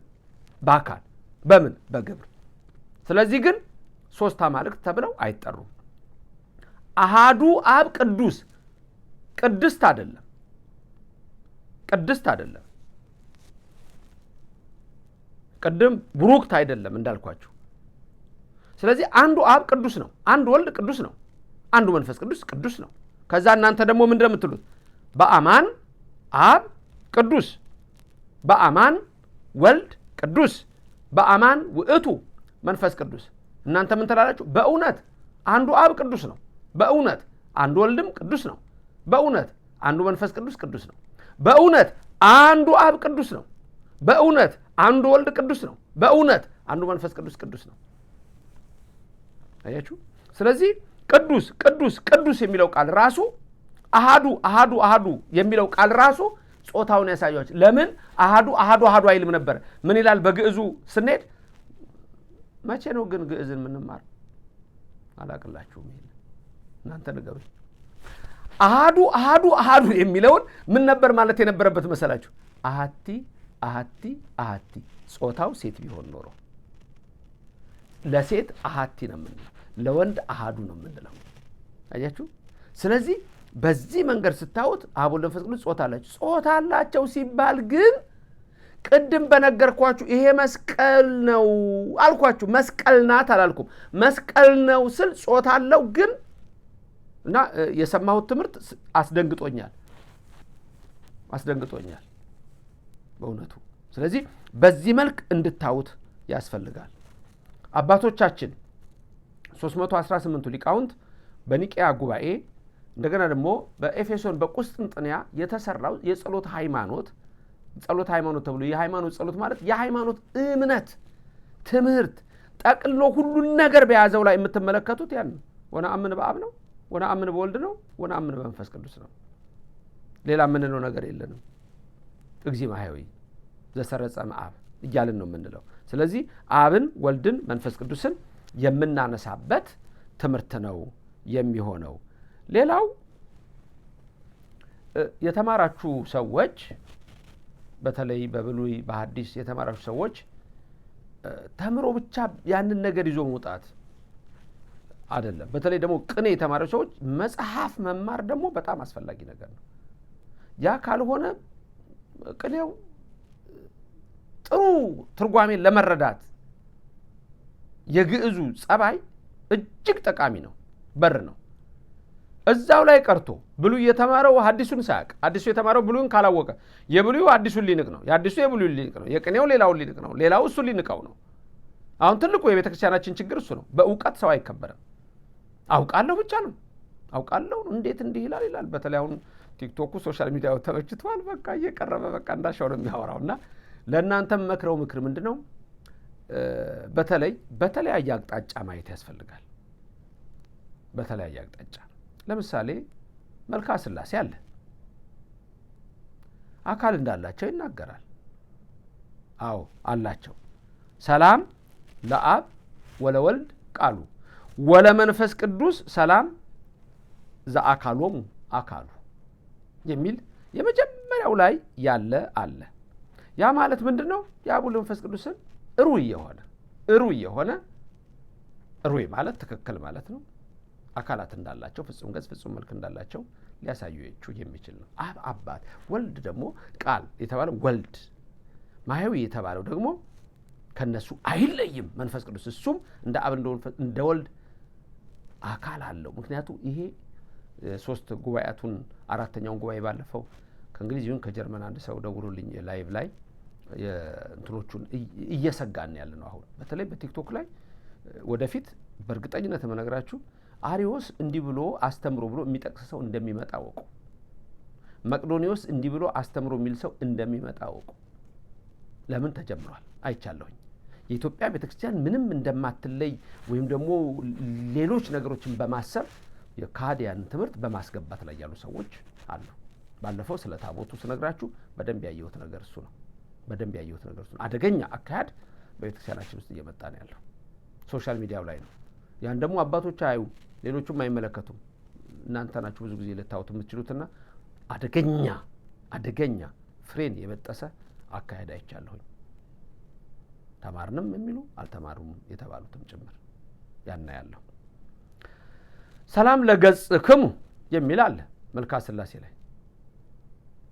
በአካል በምን? በግብር። ስለዚህ ግን 3 አማልክት ተብለው አይጠሩም። አሃዱ አብ ቅዱስ፣ ቅድስት አይደለም፣ ቅድስት አይደለም። ቅድም ቡሩክት አይደለም እንዳልኳችሁ። ስለዚህ አንዱ አብ ቅዱስ ነው፣ አንዱ ወልድ ቅዱስ ነው፣ አንዱ መንፈስ ቅዱስ ቅዱስ ነው። ከዛ እናንተ ደግሞ ምንድን ነው የምትሉት? በአማን አብ ቅዱስ፣ በአማን ወልድ ቅዱስ፣ በአማን ውእቱ መንፈስ ቅዱስ። እናንተ ምን ትላላችሁ? በእውነት አንዱ አብ ቅዱስ ነው፣ በእውነት አንዱ ወልድም ቅዱስ ነው፣ በእውነት አንዱ መንፈስ ቅዱስ ቅዱስ ነው፣ በእውነት አንዱ አብ ቅዱስ ነው፣ በእውነት አንዱ ወልድ ቅዱስ ነው፣ በእውነት አንዱ መንፈስ ቅዱስ ቅዱስ ነው። አያችሁ? ስለዚህ ቅዱስ ቅዱስ ቅዱስ የሚለው ቃል ራሱ አሃዱ አሃዱ አሃዱ የሚለው ቃል ራሱ ጾታውን ያሳያችሁ። ለምን አሃዱ አሃዱ አሃዱ አይልም ነበር? ምን ይላል በግዕዙ ስንሄድ? መቼ ነው ግን ግዕዝን የምንማር? አላቅላችሁም። ይሄን እናንተ ንገሩኝ። አሃዱ አሃዱ አሃዱ የሚለውን ምን ነበር ማለት የነበረበት መሰላችሁ? አሃቲ አሃቲ አሃቲ። ጾታው ሴት ቢሆን ኖሮ ለሴት አሃቲ ነው የምንለው፣ ለወንድ አሃዱ ነው የምንለው። አያችሁ? ስለዚህ በዚህ መንገድ ስታዩት አብ ወልድ መንፈስ ቅዱስ ጾታ አላቸው። ጾታ አላቸው ሲባል ግን ቅድም በነገርኳችሁ ይሄ መስቀል ነው አልኳችሁ። መስቀል ናት አላልኩም። መስቀል ነው ስል ጾታ አለው ግን እና የሰማሁት ትምህርት አስደንግጦኛል በእውነቱ። ስለዚህ በዚህ መልክ እንድታዩት ያስፈልጋል። አባቶቻችን 318ቱ ሊቃውንት በኒቅያ ጉባኤ እንደገና ደግሞ በኤፌሶን በቁስጥንጥንያ የተሰራው የጸሎት ሃይማኖት ተብሎ የሃይማኖት ጸሎት ማለት የሃይማኖት እምነት ትምህርት ጠቅሎ ሁሉን ነገር በያዘው ላይ የምትመለከቱት ያን ወነአምን በአብ ነው፣ ወነአምን በወልድ ነው፣ ወነአምን በመንፈስ ቅዱስ ነው። ሌላ የምንለው ነገር የለንም። እግዚእ ማሕየዊ ዘሰረጸ እምአብ እያልን ነው የምንለው። ስለዚህ አብን ወልድን መንፈስ ቅዱስን የምናነሳበት ትምህርት ነው የሚሆነው። ሌላው የተማራችሁ ሰዎች በተለይ በብሉይ በሐዲስ የተማራችሁ ሰዎች ተምሮ ብቻ ያንን ነገር ይዞ መውጣት አይደለም። በተለይ ደግሞ ቅኔ የተማሩ ሰዎች መጽሐፍ መማር ደግሞ በጣም አስፈላጊ ነገር ነው። ያ ካልሆነ ቅኔው ጥሩ ትርጓሜን ለመረዳት የግዕዙ ጸባይ እጅግ ጠቃሚ ነው፣ በር ነው። እዛው ላይ ቀርቶ ብሉይ የተማረው ሐዲሱን ሳያቅ፣ ሐዲሱ የተማረው ብሉይን ካላወቀ የብሉዩ ሐዲሱን ሊንቅ ነው፣ የሐዲሱ የብሉይን ሊንቅ ነው፣ የቅኔው ሌላውን ሊንቅ ነው፣ ሌላው እሱን ሊንቀው ነው። አሁን ትልቁ የቤተክርስቲያናችን ችግር እሱ ነው። በእውቀት ሰው አይከበርም። አውቃለሁ ብቻ ነው። አውቃለሁ እንዴት እንዲህ ይላል። በተለይ አሁን ቲክቶኩ ሶሻል ሚዲያው ተመችቷል። በቃ እየቀረበ በቃ እንዳሻው ነው የሚያወራውና ለእናንተም መክረው ምክር ምንድነው? በተለያየ አቅጣጫ ማየት ያስፈልጋል። በተለያየ አቅጣጫ ለምሳሌ መልክአ ሥላሴ አለ። አካል እንዳላቸው ይናገራል። አዎ አላቸው። ሰላም ለአብ ወለወልድ ቃሉ ወለመንፈስ ቅዱስ ሰላም ዘአካሎሙ አካሉ የሚል የመጀመሪያው ላይ ያለ አለ። ያ ማለት ምንድነው? የአብ ወልድ መንፈስ ቅዱስን ሩይ የሆነ ሩይ ማለት ትክክል ማለት ነው። አካላት እንዳላቸው ፍጹም ገጽ ፍጹም መልክ እንዳላቸው ሊያሳዩችሁ የሚችል ነው። አብ አባት፣ ወልድ ደግሞ ቃል የተባለው ወልድ፣ ማህያዊ የተባለው ደግሞ ከነሱ አይለይም መንፈስ ቅዱስ። እሱም እንደ አብ እንደ ወልድ አካል አለው። ምክንያቱም ይሄ ሶስት ጉባኤያቱን አራተኛውን ጉባኤ ባለፈው ከእንግሊዝ ይሁን ከጀርመን አንድ ሰው ደውሎልኝ ላይቭ ላይ እንትኖቹን እየሰጋን ያለ ነው። አሁን በተለይ በቲክቶክ ላይ ወደፊት በእርግጠኝነት የምነግራችሁ አሪዮስ እንዲህ ብሎ አስተምሮ ብሎ የሚጠቅስ ሰው እንደሚመጣ አወቁ። መቅዶኒዎስ እንዲህ ብሎ አስተምሮ የሚል ሰው እንደሚመጣ አወቁ። ለምን ተጀምሯል አይቻለሁኝ። የኢትዮጵያ ቤተክርስቲያን ምንም እንደማትለይ ወይም ደግሞ ሌሎች ነገሮችን በማሰብ የካዲያን ትምህርት በማስገባት ላይ ያሉ ሰዎች አሉ። ባለፈው ስለ ታቦቱ ስነግራችሁ በደንብ ያየሁት ነገር እሱ ነው። አደገኛ አካሄድ በቤተክርስቲያናችን ውስጥ እየመጣ ነው ያለው። ሶሻል ሚዲያው ላይ ነው። ያን ደግሞ አባቶች አዩ፣ ሌሎቹም አይመለከቱም። እናንተ ናችሁ ብዙ ጊዜ ልታዩት የምትችሉትና አደገኛ ፍሬን የበጠሰ አካሄድ አይቻለሁኝ። ተማርንም የሚሉ አልተማሩም የተባሉትም ጭምር ያና ያለው። ሰላም ለገጽክሙ የሚል አለ መልክዓ ሥላሴ ላይ።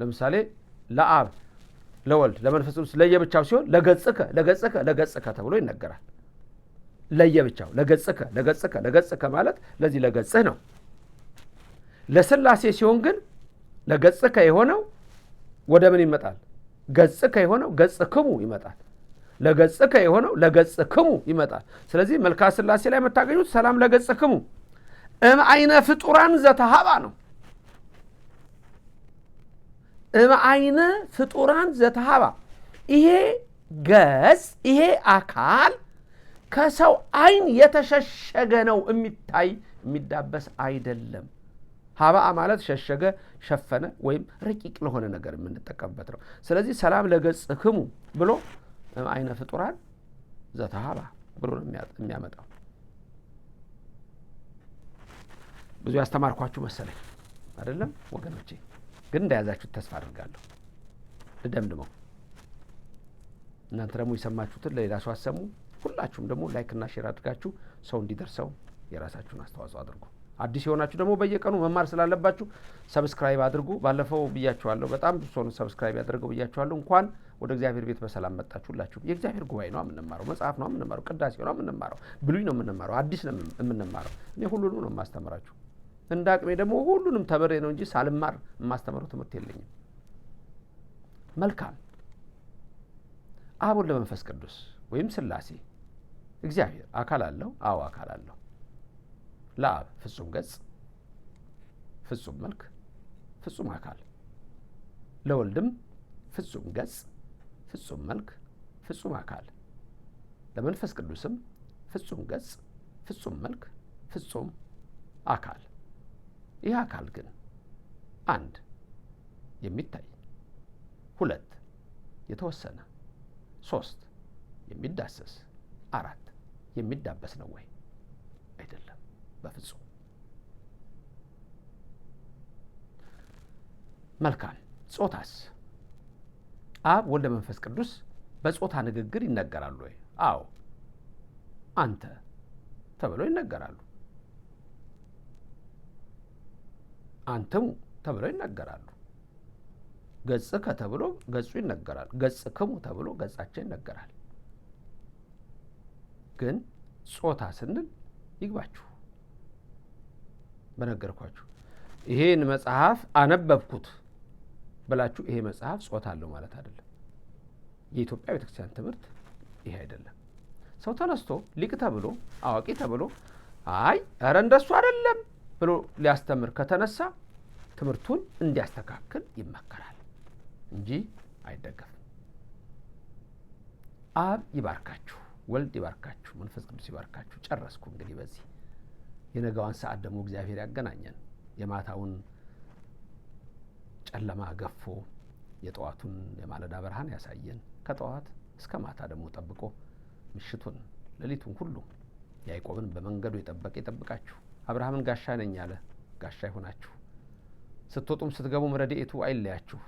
ለምሳሌ ለአብ ለወልድ ለመንፈስ ቅዱስ ለየብቻው ሲሆን ለገጽከ ተብሎ ይነገራል። ለየብቻው ለገጽከ ማለት ለዚህ ለገጽህ ነው። ለሥላሴ ሲሆን ግን ለገጽከ የሆነው ወደ ምን ይመጣል? ገጽከ የሆነው ገጽክሙ ይመጣል። ለገጽከ የሆነው ለገጽክሙ ይመጣል። ስለዚህ መልክዓ ሥላሴ ላይ የምታገኙት ሰላም ለገጽክሙ እምአይነ ፍጡራን ዘተሃባ ነው። እምአይነ ፍጡራን ዘተሃባ፣ ይሄ ገጽ ይሄ አካል ከሰው አይን የተሸሸገ ነው። የሚታይ የሚዳበስ አይደለም። ሀባአ ማለት ሸሸገ፣ ሸፈነ ወይም ረቂቅ ለሆነ ነገር የምንጠቀምበት ነው። ስለዚህ ሰላም ለገጽክሙ ብሎ አይነ ፍጡራን ዘተሃባ ብሎ ነው የሚያመጣው። ብዙ ያስተማርኳችሁ መሰለኝ አይደለም ወገኖቼ? ግን እንደያዛችሁት ተስፋ አድርጋለሁ። ልደምድመው። እናንተ ደግሞ የሰማችሁትን ለሌላ ሰው አሰሙ። ሁላችሁም ደግሞ ላይክና ሼር አድርጋችሁ ሰው እንዲደርሰው የራሳችሁን አስተዋጽኦ አድርጉ። አዲስ የሆናችሁ ደግሞ በየቀኑ መማር ስላለባችሁ ሰብስክራይብ አድርጉ። ባለፈው ብያችኋለሁ፣ በጣም ብዙ ሰው ሰብስክራይብ ያደርገው ብያችኋለሁ። እንኳን ወደ እግዚአብሔር ቤት በሰላም መጣችሁ። ሁላችሁ የእግዚአብሔር ጉባኤ ነው የምንማረው፣ መጽሐፍ ነው የምንማረው፣ ቅዳሴ ነው የምንማረው፣ ብሉይ ነው የምንማረው፣ አዲስ ነው የምንማረው። እኔ ሁሉንም ነው የማስተምራችሁ። እንደ አቅሜ ደግሞ ሁሉንም ተምሬ ነው እንጂ ሳልማር የማስተምረው ትምህርት የለኝም። መልካም። አብ ወልድ መንፈስ ቅዱስ ወይም ሥላሴ እግዚአብሔር አካል አለው። አዎ አካል አለው። ለአብ ፍጹም ገጽ፣ ፍጹም መልክ፣ ፍጹም አካል፣ ለወልድም ፍጹም ገጽ፣ ፍጹም መልክ፣ ፍጹም አካል፣ ለመንፈስ ቅዱስም ፍጹም ገጽ፣ ፍጹም መልክ፣ ፍጹም አካል። ይህ አካል ግን አንድ የሚታይ፣ ሁለት የተወሰነ፣ ሶስት የሚዳሰስ፣ አራት የሚዳበስ ነው ወይ? አይደለም፣ በፍጹም። መልካም። ጾታስ? አብ ወልድ መንፈስ ቅዱስ በጾታ ንግግር ይነገራሉ ወይ? አዎ፣ አንተ ተብለው ይነገራሉ። አንተሙ ተብለው ይነገራሉ። ገጽከ ተብሎ ገጹ ይነገራል። ገጽክሙ ተብሎ ገጻቸው ይነገራል። ግን ጾታ ስንል ይግባችሁ፣ በነገርኳችሁ ይሄን መጽሐፍ አነበብኩት ብላችሁ ይሄ መጽሐፍ ጾታ አለው ማለት አይደለም። የኢትዮጵያ ቤተክርስቲያን ትምህርት ይሄ አይደለም። ሰው ተነስቶ ሊቅ ተብሎ አዋቂ ተብሎ አይ ኧረ እንደሱ አይደለም ብሎ ሊያስተምር ከተነሳ ትምህርቱን እንዲያስተካክል ይመከራል እንጂ አይደገፍም። አብ ይባርካችሁ፣ ወልድ ይባርካችሁ፣ መንፈስ ቅዱስ ይባርካችሁ። ጨረስኩ። እንግዲህ በዚህ የነገዋን ሰዓት ደግሞ እግዚአብሔር ያገናኘን፣ የማታውን ጨለማ ገፎ የጠዋቱን የማለዳ ብርሃን ያሳየን፣ ከጠዋት እስከ ማታ ደግሞ ጠብቆ ምሽቱን ሌሊቱን ሁሉ ያዕቆብን በመንገዱ የጠበቀ ይጠብቃችሁ። አብርሃምን ጋሻ ነኝ ያለ ጋሻ ይሆናችሁ። ስትወጡም ስትገቡም ረድኤቱ አይለያችሁ።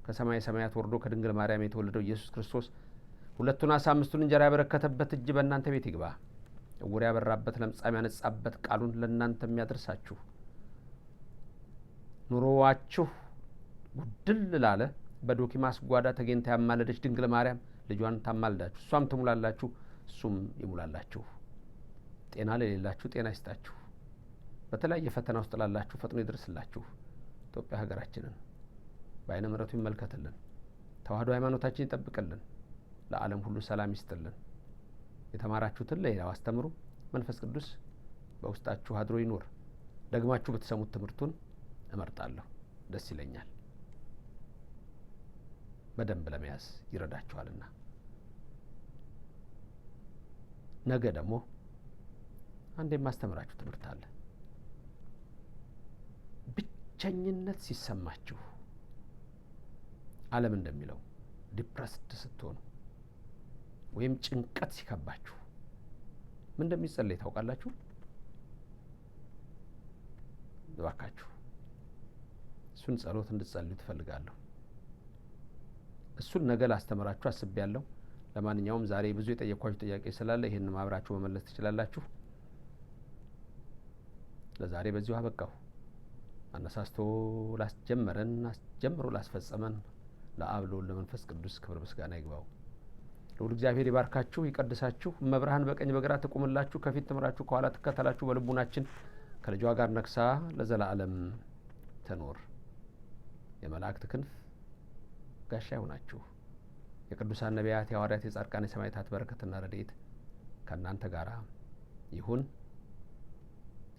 ከሰማይ ሰማያት ወርዶ ከድንግል ማርያም የተወለደው ኢየሱስ ክርስቶስ 2 ዓሣ 5 እንጀራ ያበረከተበት እጅ በእናንተ ቤት ይግባ። ዕውር ያበራበት፣ ለምጻም ያነጻበት ቃሉን ለእናንተ የሚያደርሳችሁ ኑሮዋችሁ ጉድል ላለ በዶኪማስ ጓዳ ተገኝታ ያማለደች ድንግል ማርያም ልጇን ታማልዳችሁ፣ እሷም ትሙላላችሁ፣ እሱም ይሙላላችሁ። ጤና ለሌላችሁ ጤና ይስጣችሁ። በተለያየ ፈተና ውስጥ ላላችሁ ፈጥኖ ይድረስላችሁ። ኢትዮጵያ ሀገራችንን በዓይነ ምሕረቱ ይመልከትልን። ተዋህዶ ሃይማኖታችን ይጠብቅልን። ለዓለም ሁሉ ሰላም ይስጥልን። የተማራችሁትን ለሌላው አስተምሩ። መንፈስ ቅዱስ በውስጣችሁ አድሮ ይኖር። ደግማችሁ በተሰሙት ትምህርቱን እመርጣለሁ፣ ደስ ይለኛል። በደንብ ለመያዝ ይረዳችኋልና። ነገ ደግሞ አንድ የማስተምራችሁ ትምህርት አለ። ብቸኝነት ሲሰማችሁ፣ ዓለም እንደሚለው ዲፕረስድ ስትሆኑ ወይም ጭንቀት ሲከባችሁ ምን እንደሚጸለይ ታውቃላችሁ? እባካችሁ እሱን ጸሎት እንድትጸልዩ ትፈልጋለሁ። እሱን ነገ ላስተምራችሁ አስቤያለሁ። ለማንኛውም ዛሬ ብዙ የጠየኳችሁ ጥያቄ ስላለ ይሄን ማብራችሁ መመለስ ትችላላችሁ። ለዛሬ በዚሁ አበቃሁ። አነሳስቶ ላስጀመረን አስጀምሮ ላስፈጸመን ለአብ ለወልድ ለመንፈስ ቅዱስ ክብር ምስጋና ይግባው። ልዑል እግዚአብሔር ይባርካችሁ ይቀድሳችሁ። መብርሃን በቀኝ በግራ ትቁምላችሁ፣ ከፊት ትምራችሁ፣ ከኋላ ትከተላችሁ። በልቡናችን ከልጇ ጋር ነግሳ ለዘላለም ትኖር። የመላእክት ክንፍ ጋሻ ይሁናችሁ። የቅዱሳን ነቢያት፣ የሐዋርያት፣ የጻድቃን፣ የሰማዕታት በረከትና ረድኤት ከእናንተ ጋር ይሁን።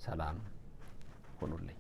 ሰላም ሁኑልኝ።